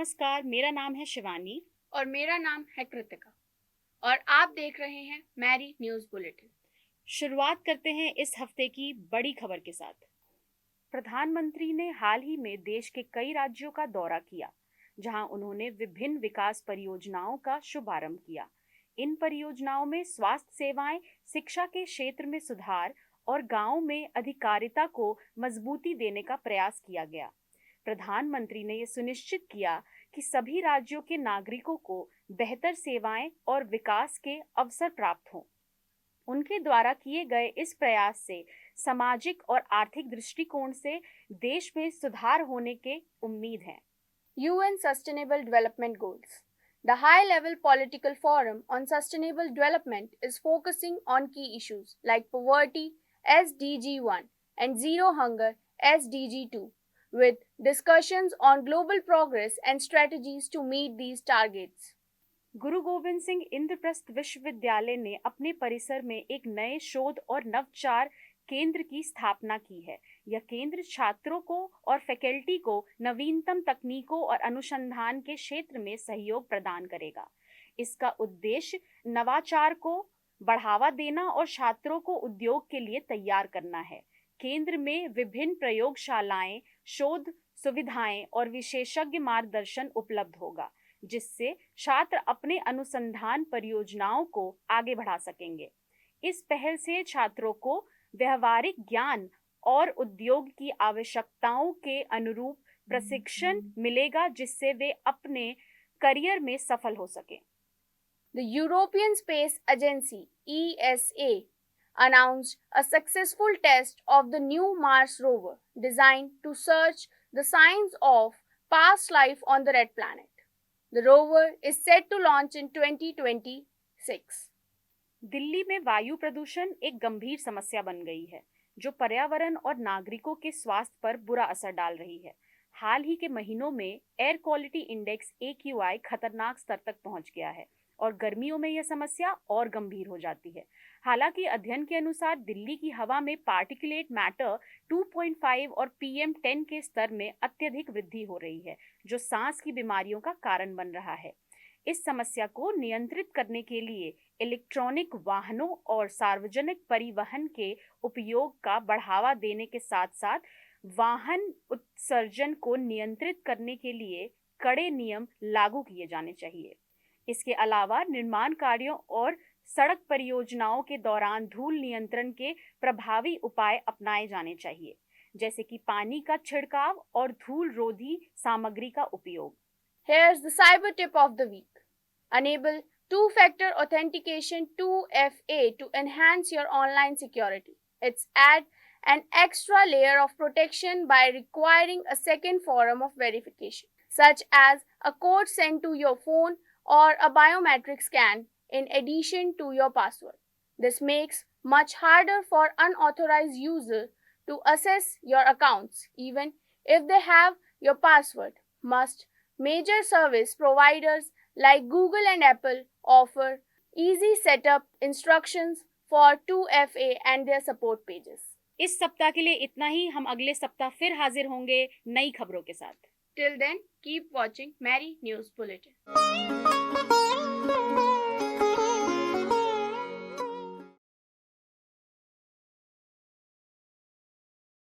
नमस्कार, मेरा नाम है शिवानी। और मेरा नाम है कृतिका और आप देख रहे हैं मैरी न्यूज़ बुलेटिन। शुरुआत करते हैं इस हफ्ते की बड़ी खबर के साथ। प्रधानमंत्री ने हाल ही में देश के कई राज्यों का दौरा किया, जहां उन्होंने विभिन्न विकास परियोजनाओं का शुभारंभ किया। इन परियोजनाओं में स्वास्थ्य सेवाएं, शिक्षा के क्षेत्र में सुधार और गांवों में अधिकारिता को मजबूती देने का प्रयास किया गया। प्रधानमंत्री ने यह सुनिश्चित किया कि सभी राज्यों के नागरिकों को बेहतर सेवाएं और विकास के अवसर प्राप्त हों। उनके द्वारा किए गए इस प्रयास से सामाजिक और आर्थिक दृष्टिकोण से देश में सुधार होने की उम्मीद है। UN Sustainable Development Goals. The high-level political forum on sustainable development is focusing on key issues like poverty (SDG 1) and zero hunger (SDG 2), with discussions on global progress and strategies to meet these targets. गुरु गोविंद सिंह इंद्रप्रस्थ विश्वविद्यालय ने अपने परिसर में एक नए शोध और नवाचार केंद्र की स्थापना की है। यह केंद्र छात्रों को और फैकल्टी को नवीनतम तकनीकों और अनुसंधान के क्षेत्र में सहयोग प्रदान करेगा। इसका उद्देश्य नवाचार को बढ़ावा देना और छात्रों को उद्योग के लिए तैयार करना है। केंद्र में विभिन्न प्रयोगशालाएं, शोध सुविधाएं और विशेषज्ञ मार्गदर्शन उपलब्ध होगा, जिससे छात्र अपने अनुसंधान परियोजनाओं को आगे बढ़ा सकेंगे। इस पहल से छात्रों को व्यवहारिक ज्ञान और उद्योग की आवश्यकताओं के अनुरूप प्रशिक्षण मिलेगा, जिससे वे अपने करियर में सफल हो सकें। The European Space Agency (ESA) announced a successful test of the new Mars rover designed to search the signs of past life on the red planet. The rover is set to launch in 2026. Delhi में वायु प्रदूषण एक गंभीर समस्या बन गई है, जो पर्यावरण और नागरिकों के स्वास्थ्य पर बुरा असर डाल रही है। हाल ही के महीनों में एयर क्वालिटी इंडेक्स AQI खतरनाक स्तर तक पहुंच गया है और गर्मियों में यह समस्या और गंभीर हो जाती है। हालांकि अध्ययन के अनुसार दिल्ली की हवा में पार्टिकुलेट मैटर 2.5 और PM10 के स्तर में अत्यधिक वृद्धि हो रही है, जो सांस की बीमारियों का कारण बन रहा है। इस समस्या को नियंत्रित करने के लिए इलेक्ट्रॉनिक वाहनों और सार्वजनिक परिवहन के उपयोग का बढ़ावा देने के साथ साथ वाहन उत्सर्जन को नियंत्रित करने के लिए कड़े नियम लागू किए जाने चाहिए। इसके अलावा निर्माण कार्यों और सड़क परियोजनाओं के दौरान धूल नियंत्रण के प्रभावी उपाय अपनाए जाने चाहिए, जैसे कि पानी का छिड़काव और धूल रोधी सामग्री का उपयोग। Here's the cyber tip of the week. Enable two-factor authentication 2FA to enhance your online security. It's add an extra layer of protection by requiring a second form of verification, such as a code sent to your phone or a biometric scan in addition to your password. This makes much harder for unauthorized users to access your accounts, even if they have your password. Major service providers like Google and Apple offer easy setup instructions for 2FA and their support pages. इस सप्ताह के लिए इतना ही। हम अगले सप्ताह फिर हाजिर होंगे नई खबरों के साथ। Till then, keep watching Mary News Bulletin.